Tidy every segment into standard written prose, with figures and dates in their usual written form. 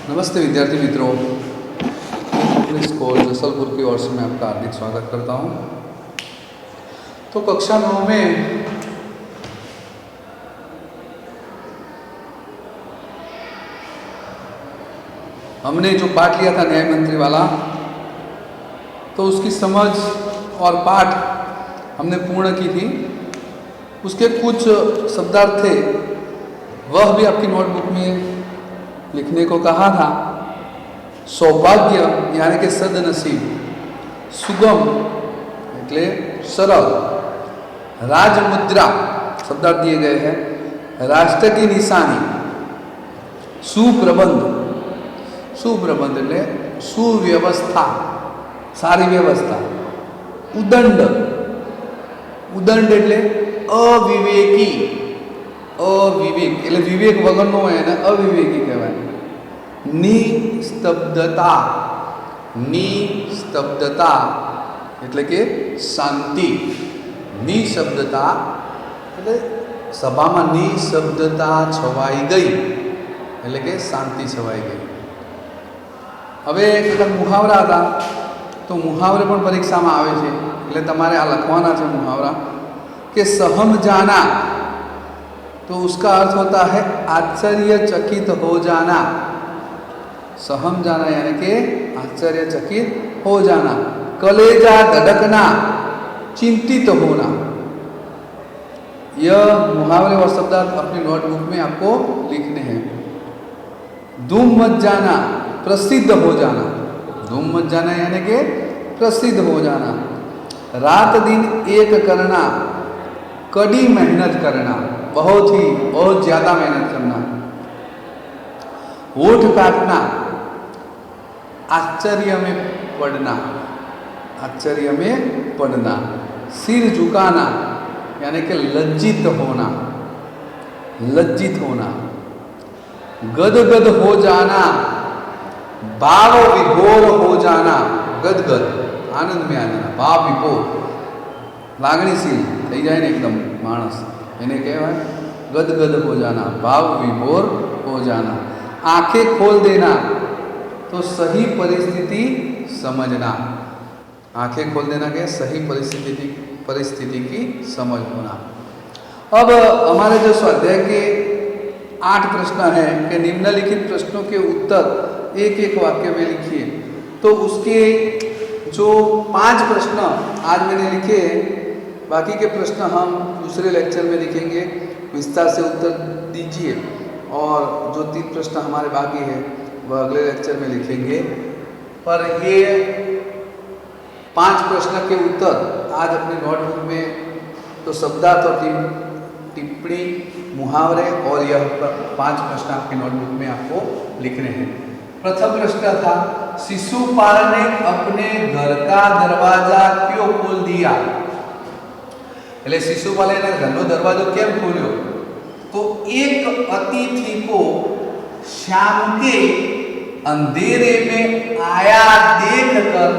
नमस्ते विद्यार्थी मित्रों, इंग्लिश कोर्स जसलपुर की ओर से मैं आपका हार्दिक स्वागत करता हूं। तो कक्षा 9 में हमने जो पाठ लिया था न्याय मंत्री वाला, तो उसकी समझ और पाठ हमने पूर्ण की थी। उसके कुछ शब्दार्थ थे, वह भी आपकी नोटबुक में लिखने को कहा था। सौभाग्य यानी कि सदनसीब, सुगम એટલે सरल, राजमुद्रा शब्दार्थ दिए गए हैं, राष्ट्र की निशानी, सुप्रबंध, सुप्रबंध એટલે सुव्यवस्था, सारी व्यवस्था, उदंड, उदंड એટલે अविवेकी, अविवेक એટલે વિવેક વગરનો હોય એને અવિવેકી કહેવાય। નિસ્તબ્ધતા, નિસ્તબ્ધતા એટલે કે શાંતિ, નિશબ્દતા એટલે સભામાં નિશબ્દતા છવાઈ ગઈ એટલે કે શાંતિ છવાઈ ગઈ। હવે કેટલાક મુહાવરા હતા, તો મુહાવરે પણ પરીક્ષામાં આવે છે, એટલે તમારે આ લખવાના છે મુહાવરા કે सहम जाना, तो उसका अर्थ होता है आश्चर्यचकित हो जाना। सहम जाना यानी कि आश्चर्यचकित हो जाना। कलेजा धड़कना, चिंतित होना। यह मुहावरे और शब्दार्थ अपनी नोटबुक में आपको लिखने हैं। धूम मच जाना, प्रसिद्ध हो जाना। धूम मच जाना यानी कि प्रसिद्ध हो जाना। रात दिन एक करना, कड़ी मेहनत करना, बहुत ज़्यादा मेहनत करना। होठ काटना, आश्चर्य में पड़ना, आश्चर्य में पड़ना। सिर झुकाना यानी कि लज्जित होना, लज्जित होना। गदगद हो जाना, भाव विभोर हो जाना। गदगद आनंद में आ जाना, भाव विभोर लागणीशील થઈ જાય ને એકદમ માણસ, એને કહેવાય गदगद हो जाना, भाव विभोर हो जाना। आंखें खोल देना, तो सही परिस्थिति समझना। आंखें खोल देना के सही परिस्थिति की समझ होना। अब हमारे जो स्वाध्याय के 8 प्रश्न हैं कि निम्नलिखित प्रश्नों के उत्तर एक एक वाक्य में लिखिए। तो उसके जो 5 प्रश्न आज मैंने लिखे, बाकी के प्रश्न हम दूसरे लेक्चर में लिखेंगे। विस्तार से उत्तर दीजिए, और जो 3 प्रश्न हमारे बाकी हैं वह अगले लेक्चर में लिखेंगे। पर ये 5 प्रश्न के उत्तर आज अपनी नोटबुक में तो शब्दार्थ और टिप्पणी, मुहावरे और यह 5 प्रश्न आपकी नोटबुक में आपको लिखने हैं। प्रथम प्रश्न था, शिशुपाल ने अपने घर का दरवाजा क्यों खोल दिया? એટલે શિશુપાલે એના ઘરનો દરવાજો કેમ ખોલ્યો? તો एक अतिथि को शाम के अंधेरे में आया देखकर,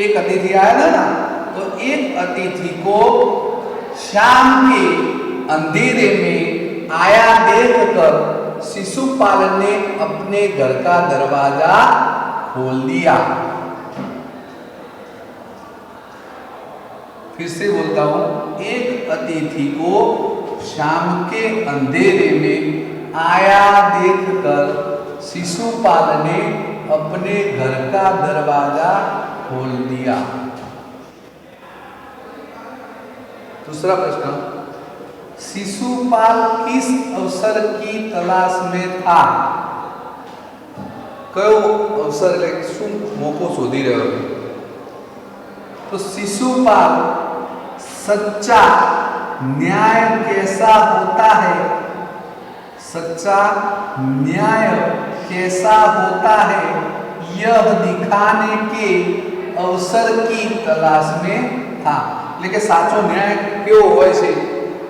एक अतिथि आया था ना, तो एक अतिथि को शाम के अंधेरे में आया देखकर शिशुपाल ने अपने घर का दरवाजा खोल दिया। फिर से बोलता हूं, एक अतिथि को शाम के अंधेरे में आया देखकर शिशुपाल ने अपने घर का दरवाजा खोल दिया। दूसरा प्रश्न, शिशुपाल किस अवसर की तलाश में था? कयो अवसर એટલે શું મોકો શોધી રહ્યો હતો? तो शिशुपाल सच्चा न्याय कैसा होता है, सच्चा न्याय कैसा होता है यह दिखाने के अवसर की तलाश में था। लेकिन साचो न्याय क्यों होय छे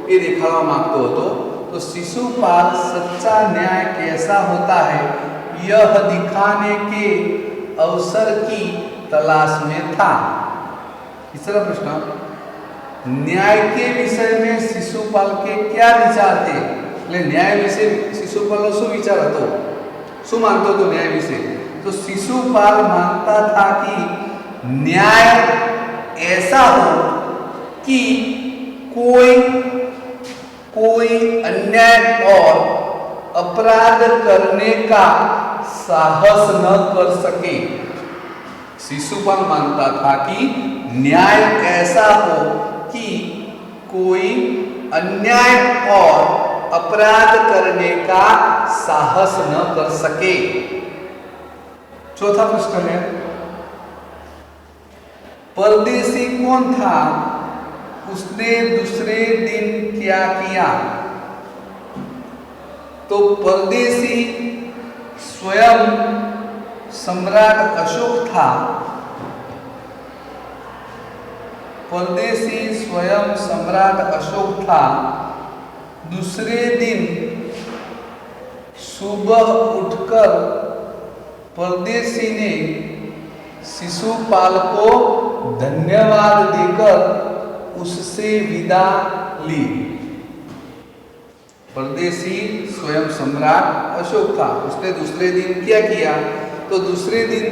ये दिखावा मांगतो હતો। तो शिशुपाल सच्चा न्याय कैसा होता है यह दिखाने के अवसर की तलाश में था। तीसरा प्रश्न, न्याय के विषय में शिशुपाल के क्या विचार थे? એટલે ન્યાય વિશે શિશુપાલનો શું વિચાર હતો, શું માનતો હતો ન્યાય વિશે? तो शिशुपाल मानता था कि न्याय ऐसा हो कि कोई अन्याय और अपराध करने का साहस न कर सके। शिशुपाल मानता था कि न्याय ऐसा हो कि कोई अन्याय और अपराध करने का साहस न कर सके। चौथा प्रश्न है, परदेसी कौन था, उसने दूसरे दिन क्या किया? तो परदेसी स्वयं सम्राट अशोक था। परदेसी स्वयं सम्राट अशोक था। दूसरे दिन सुबह उठकर परदेसी ने शिशुपाल को धन्यवाद देकर उससे विदा ली। परदेसी स्वयं सम्राट अशोक था, उसने दूसरे दिन क्या किया? तो दूसरे दिन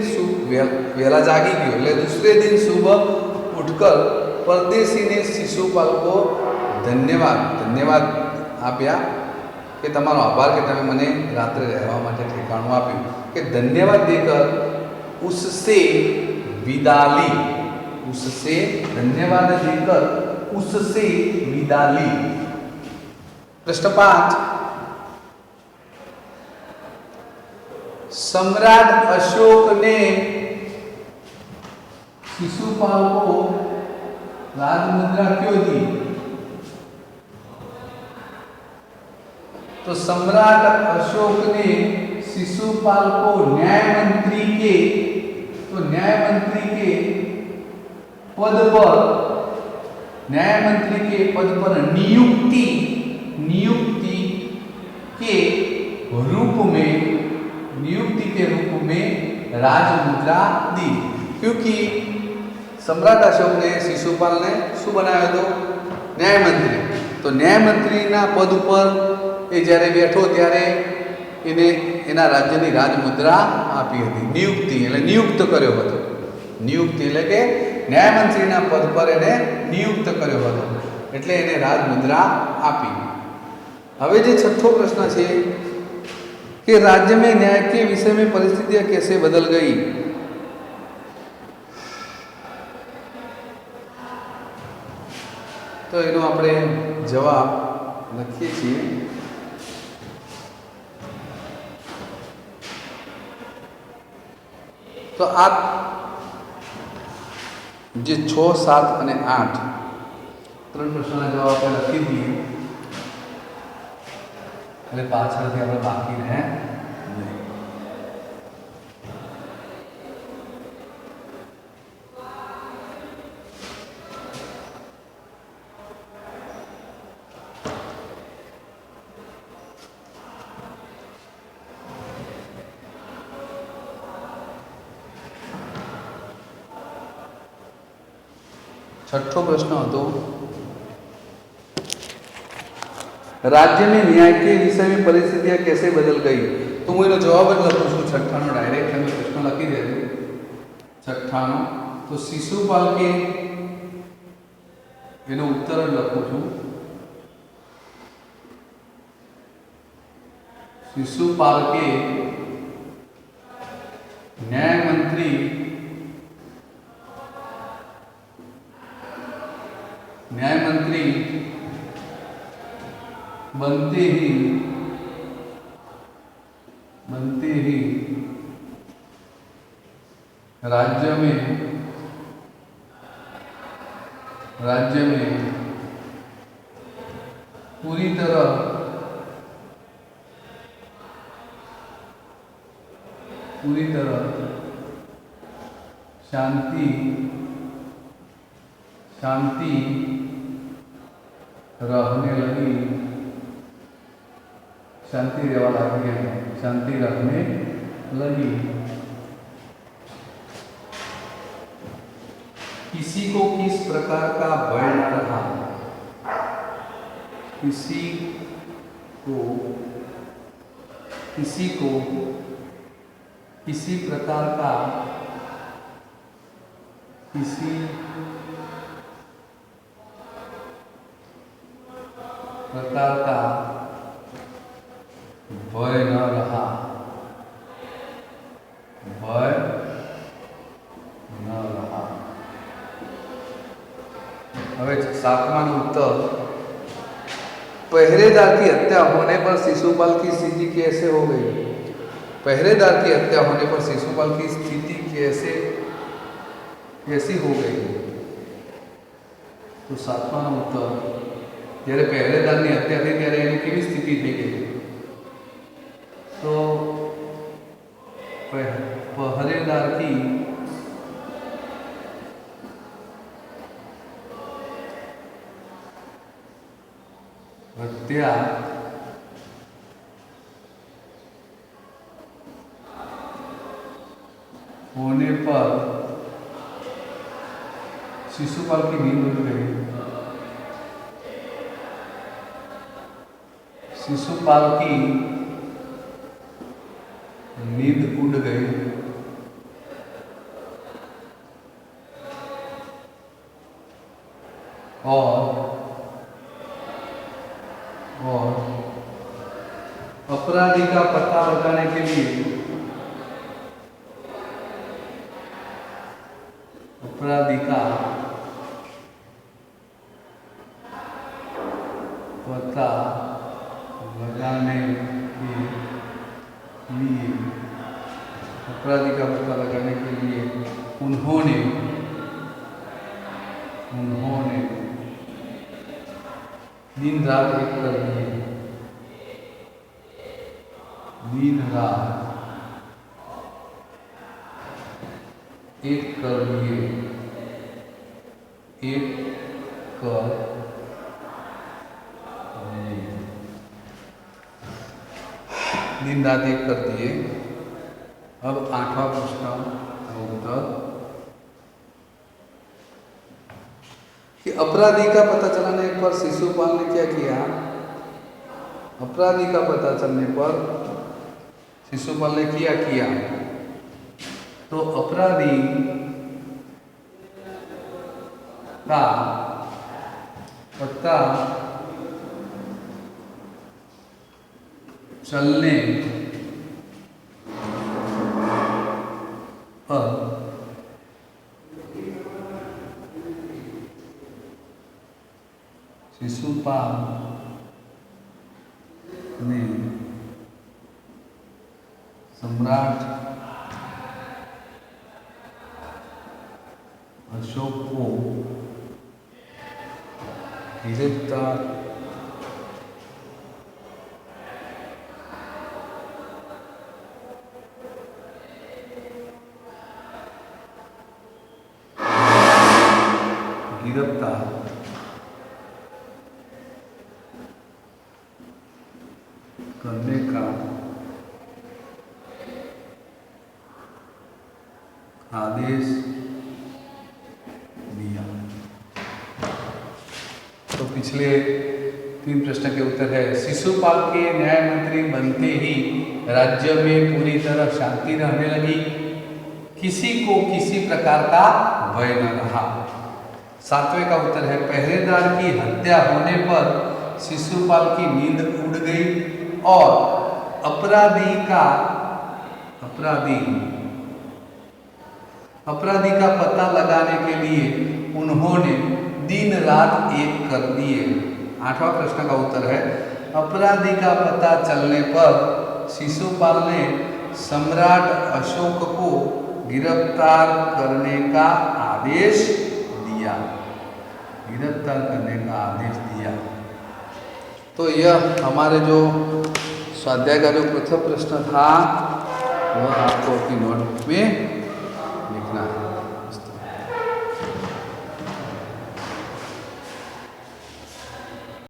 वेला जागी गयो એટલે दूसरे दिन सुबह उठकर परदेसी ने शिशुपाल को धन्यवाद આપ્યા કે તમારો આભાર કે તમે મને રાત્રે રહેવા માટે ઠેકાણું આપ્યું, કે ધન્યવાદ દેकर उससे विदा ली। उससे धन्यवाद देकर उससे विदा ली। प्रश्न 5, सम्राट अशोक ने शिशुपाल को राजमुद्रा क्यों दी? तो सम्राट अशोक ने शिशुपाल को न्याय मंत्री के पद पर नियुक्ति के रूप में राजमुद्रा दी। क्योंकि सम्राट अशोक ने शिशुपाल ने शू बनाव्यो तो न्याय मंत्री। तो न्याय मंत्री ना पद पर એ જ્યારે બેઠો ત્યારે એને એના રાજ્યની રાજમુદ્રા આપી હતી। નિયુક્તિ એટલે નિયુક્ત કર્યો હતો। નિયુક્તિ એટલે કે ન્યાયમંત્રીના પદ પર એને નિયુક્ત કર્યો હતો, એટલે એને રાજમુદ્રા આપી। હવે જે છઠ્ઠો પ્રશ્ન છે કે राज्य में न्याय के विषय में परिस्थितियां कैसे बदल गई? तो એનો આપણે જવાબ લખીએ છીએ। तो आप જે 6, 7 અને 8 ત્રણ પ્રશ્નોના જવાબ આપણે લખી દઈએ એટલે પાછળથી આપણે બાકી રહે નહીં। छठो प्रश्न હતો राज्य में न्याय के विषय में परिस्थितियां कैसे बदल गई? तो मैं जवाब ज लखूँ छूँ छठानो डायरेक्ट તમે प्रश्न लखी देजो। छठानो तो शिशुपाल के એનો उत्तर જ લખું છું। शिशुपाल के न्याय मंत्री बनते ही राज्य में पूरी तरह शांति रहने लगी। शांति रहने लगी। किसी को किस प्रकार का भय न रहा? किसी को किसी प्रकार का भय न रहा। હવે सातवां उत्तर, पहरेदार की हत्या होने पर शिशुपाल की स्थिति कैसे हो गई? पहरेदार की हत्या होने पर शिशुपाल की स्थिति कैसी हो गई? तो सातवां उत्तर, જ્યારે પહેરેદારની હત્યા થઈ ત્યારે એની કેવી સ્થિતિ થઈ ગઈ? तो पहरेदार की हत्या होने पर शिशुपाल की नींद उड़ गई। शिशुपाल की नींद उड़ गई और अपराधी का पता लगाने के लिए पता लगाने के लिए उन्होंने दिन रात एक कर दिए। दिन रात एक कर दिए। दिन रात एक कर दिए। अब आठवां प्रश्न उत्तर कि अपराधी का पता चलाने पर शिशुपाल ने क्या किया? अपराधी का पता चलने पर शिशुपाल ने क्या किया? तो अपराधी का पता चलने पर शिशुपाल ने सम्राट अशोक को गिरफ्तार करने का आदेश दिया। तो पिछले 3 प्रश्न के उत्तर है, शिशुपाल के न्याय मंत्री बनते ही राज्य में पूरी तरह शांति रहने लगी। किसी को किसी प्रकार का भय न रहा। 7वें का उत्तर है, पहरेदार की हत्या होने पर शिशुपाल की नींद उड़ गई और अपराधी का पता लगाने के लिए उन्होंने दिन रात एक कर दिए। 8वां प्रश्न का उत्तर है, अपराधी का पता चलने पर शिशुपाल ने सम्राट अशोक को गिरफ्तार करने का आदेश दिया। तो यह हमारे जो स्वाध्याय का जो प्रथम प्रश्न था वह आपको अपनी नोट में